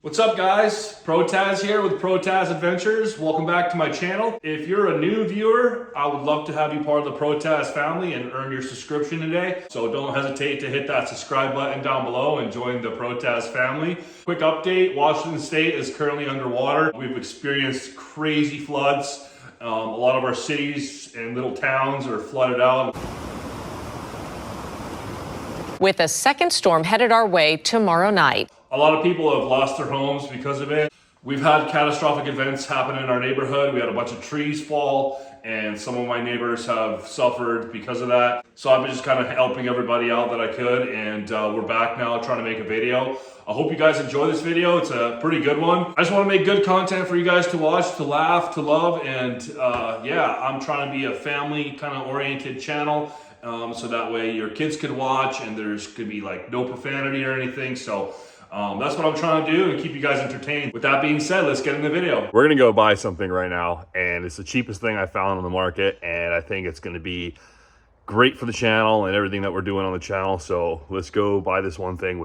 What's up guys, Protaz here with Protaz Adventures. Welcome back to my channel. If you're a new viewer, I would love to have you part of the Protaz family and earn your subscription today. So don't hesitate to hit that subscribe button down below and join the Protaz family. Quick update, Washington State is currently underwater. We've experienced crazy floods. A lot of our cities and little towns are flooded out. With a second storm headed our way tomorrow night. A lot of people have lost their homes because of it. We've had catastrophic events happen in our neighborhood. We had a bunch of trees fall and some of my neighbors have suffered because of that. So I've been just kind of helping everybody out that I could, and we're back now trying to make a video. I hope you guys enjoy this video. It's a pretty good one. I just want to make good content for you guys to watch, to laugh, to love, and yeah, I'm trying to be a family kind of oriented channel. So that way your kids could watch and could be like no profanity or anything. So that's what I'm trying to do and keep you guys entertained. With that being said, let's get in the video. We're gonna go buy something right now, and it's the cheapest thing I found on the market, and I think it's gonna be great for the channel and everything that we're doing on the channel. So let's go buy this one thing.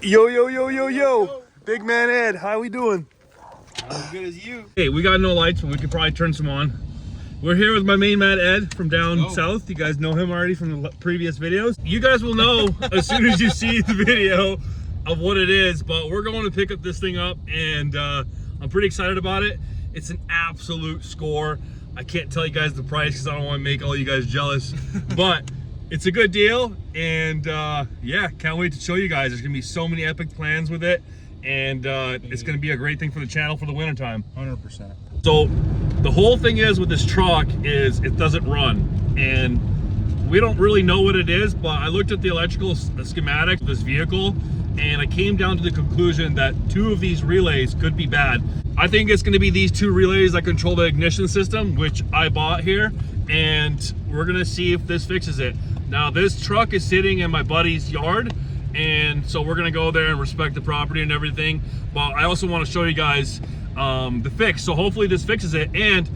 Yo, big man Ed, how we doing? As good as you. Hey, we got no lights, but we could probably turn some on. We're here with my main man Ed from down south. You guys know him already from the previous videos. You guys will know as soon as you see the video of what it is, but we're going to pick up this thing up, and I'm pretty excited about it. It's an absolute score. I can't tell you guys the price because I don't want to make all you guys jealous, but it's a good deal, and yeah, can't wait to show you guys. There's gonna be so many epic plans with it, and it's gonna be a great thing for the channel for the winter time. 100%. So the whole thing is with this truck is it doesn't run, and we don't really know what it is, but I looked at the electrical schematic of this vehicle and I came down to the conclusion that two of these relays could be bad. I think it's going to be these two relays that control the ignition system, which I bought here, and we're going to see if this fixes it. Now this truck is sitting in my buddy's yard, and so we're going to go there and respect the property and everything, but I also want to show you guys the fix. So hopefully this fixes it, and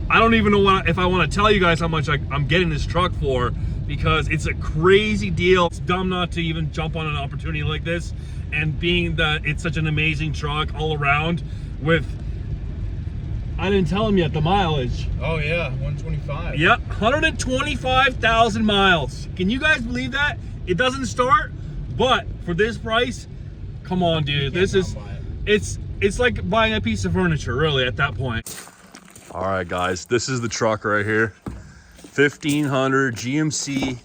I don't even know if I want to tell you guys how much I'm getting this truck for, because it's a crazy deal. It's dumb not to even jump on an opportunity like this, and being that it's such an amazing truck all around with, I didn't tell him yet the mileage. Oh yeah, 125. Yep, 125,000 miles. Can you guys believe that? It doesn't start, but for this price, come on dude, this is, it's like buying a piece of furniture really at that point. All right guys, this is the truck right here. 1500 GMC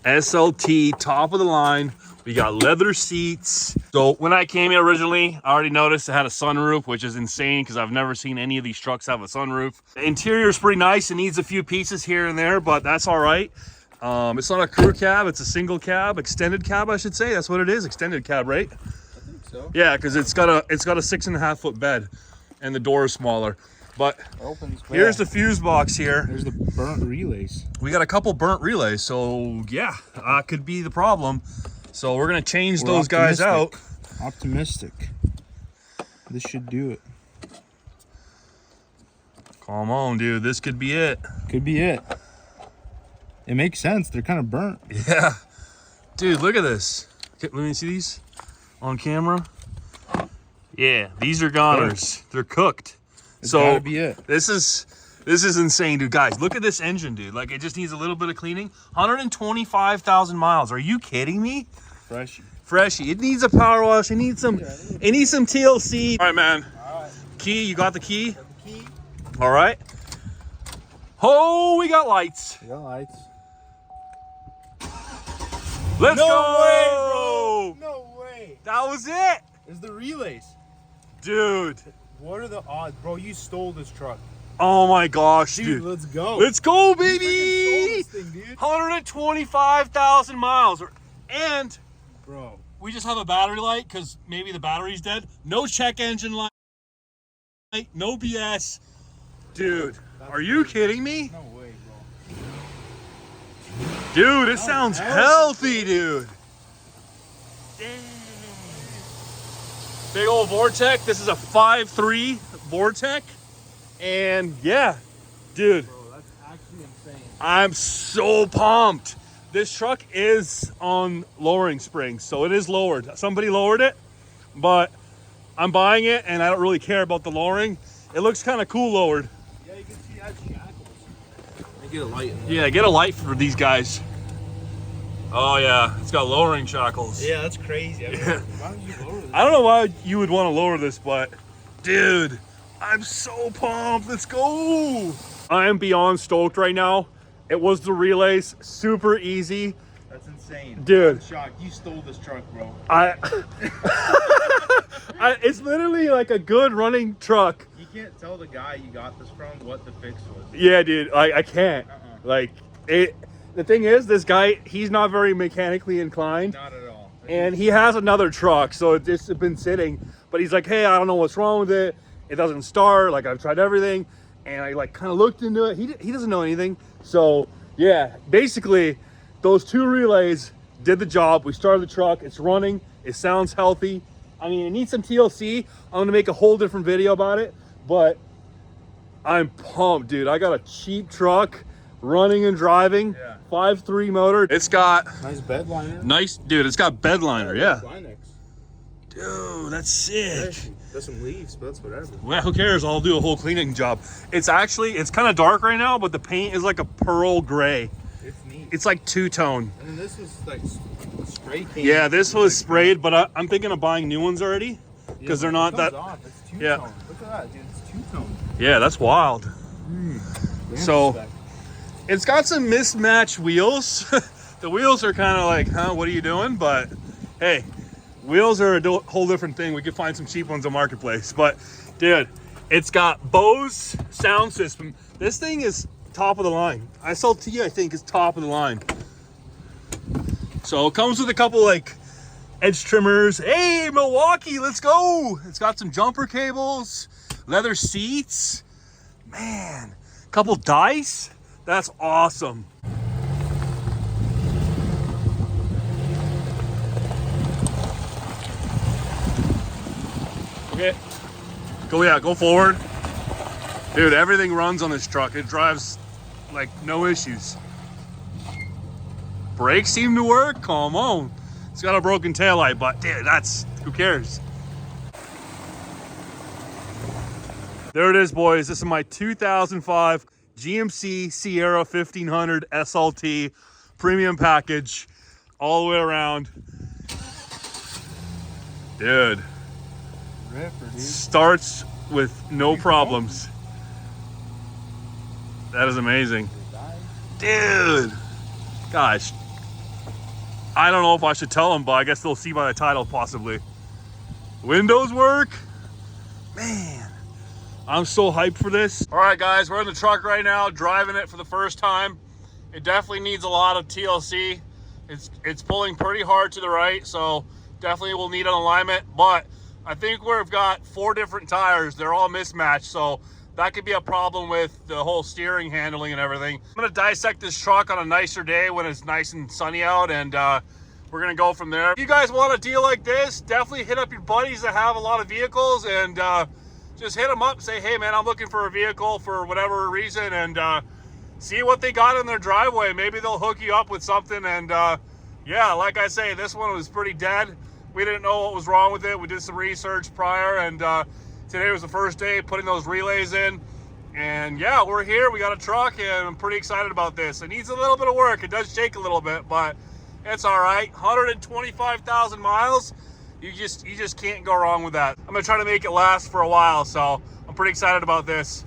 SLT, top of the line. We got leather seats. So when I came here originally, I already noticed it had a sunroof, which is insane because I've never seen any of these trucks have a sunroof. The interior is pretty nice. It needs a few pieces here and there, but that's all right. It's not a crew cab, it's a single cab, extended cab, I should say. That's what it is, extended cab, right? I think so. Yeah, because it's got a 6.5 foot bed and the door is smaller. But here's the fuse box here. There's the burnt relays. We got a couple burnt relays, so yeah, could be the problem. So we're gonna change those guys out. Optimistic. This should do it. Come on, dude, this could be it. Could be it. It makes sense. They're kind of burnt. Yeah. Dude, look at this. Okay, let me see these on camera. Yeah, these are goners. They're cooked. It's So gotta be it. this is insane, dude. Guys, look at this engine, dude. Like, it just needs a little bit of cleaning. 125,000 miles. Are you kidding me? Freshy. It needs a power wash. It needs some TLC. All right, man. All right. Key, you got the key? Got the key. All right. Oh, we got lights. We got lights. Let's No go. way, bro. No way. That was it. It's the relays. Dude. What are the odds? Bro, you stole this truck. Oh my gosh, dude. Let's go. Let's go, You baby. freaking stole this thing, dude. 125,000 miles. And Bro. We just have a battery light because maybe the battery's dead. No check engine light, no BS. dude, are you kidding me? No way, bro. Dude, it sounds healthy, dude. Dang. Big old Vortec. This is a 5.3 Vortec. And yeah, dude, Bro, that's actually insane. I'm so pumped. this truck is on lowering springs, so it is lowered. Somebody lowered it, but I'm buying it and I don't really care about the lowering. It looks kind of cool lowered. Yeah, you can see it has shackles. Get a light in there. Yeah, get a light for these guys. Oh yeah, it's got lowering shackles. Yeah, that's crazy. I mean, why would you lower this? I don't know why you would want to lower this, but dude, I'm so pumped. Let's go. I am beyond stoked right now. It was the relays, super easy. That's insane. Dude. I'm shocked. You stole this truck, bro. It's literally like a good running truck. You can't tell the guy you got this from what the fix was. Yeah, dude, I can't. Like, it. The thing is, this guy, he's not very mechanically inclined. Not at all. And he has another truck, so it's been sitting. But he's like, hey, I don't know what's wrong with it. It doesn't start. Like, I've tried everything. And I like kind of looked into it. He doesn't know anything. So yeah, basically those two relays did the job. We started the truck. It's running. It sounds healthy. I mean, it needs some TLC. I'm going to make a whole different video about it. But I'm pumped, dude. I got a cheap truck running and driving. Yeah. 5.3 motor. It's got Nice bed liner. nice, dude. It's got bed liner. Yeah. Linex. Dude, that's sick. There's some leaves, but that's whatever. Well, who cares? I'll do a whole cleaning job. It's kind of dark right now, but the paint is like a pearl gray. It's neat. It's like two-tone. And then this was like spray paint. Yeah, this was sprayed, but I'm thinking of buying new ones already because they're not that. It's two-tone. Yeah. Look at that, dude. It's two-tone. Yeah, that's wild. So Respect. it's got some mismatched wheels. The wheels are kind of like, huh, what are you doing? But hey, wheels are a whole different thing. We could find some cheap ones on Marketplace. But dude, it's got Bose sound system. This thing is top of the line. SLT, I think, is top of the line. So it comes with a couple like edge trimmers. Hey, Milwaukee, let's go. It's got some jumper cables, leather seats. Man, couple dice. That's awesome. Okay. Go forward. Dude, everything runs on this truck. It drives like no issues. Brakes seem to work. Come on. It's got a broken taillight, but dude, who cares? There it is, boys. This is my 2005 GMC Sierra 1500 SLT premium package all the way around. Dude. Ripper, dude. Starts with no problems. That is amazing. Dude. Gosh. I don't know if I should tell them, but I guess they'll see by the title possibly. Windows work. Man. I'm so hyped for this. All right, guys, we're in the truck right now, driving it for the first time. It definitely needs a lot of TLC. It's pulling pretty hard to the right, so definitely will need an alignment, but I think we've got 4 different tires. They're all mismatched, so that could be a problem with the whole steering handling and everything. I'm gonna dissect this truck on a nicer day when it's nice and sunny out, and we're gonna go from there. If you guys want a deal like this, definitely hit up your buddies that have a lot of vehicles and just hit them up and say, hey man, I'm looking for a vehicle for whatever reason, and see what they got in their driveway. Maybe they'll hook you up with something. And yeah, like I say, this one was pretty dead. We didn't know what was wrong with it. We did some research prior, and today was the first day putting those relays in. And yeah, we're here. We got a truck, and I'm pretty excited about this. It needs a little bit of work. It does shake a little bit, but it's all right. 125,000 miles. You just can't go wrong with that. I'm gonna try to make it last for a while, so I'm pretty excited about this.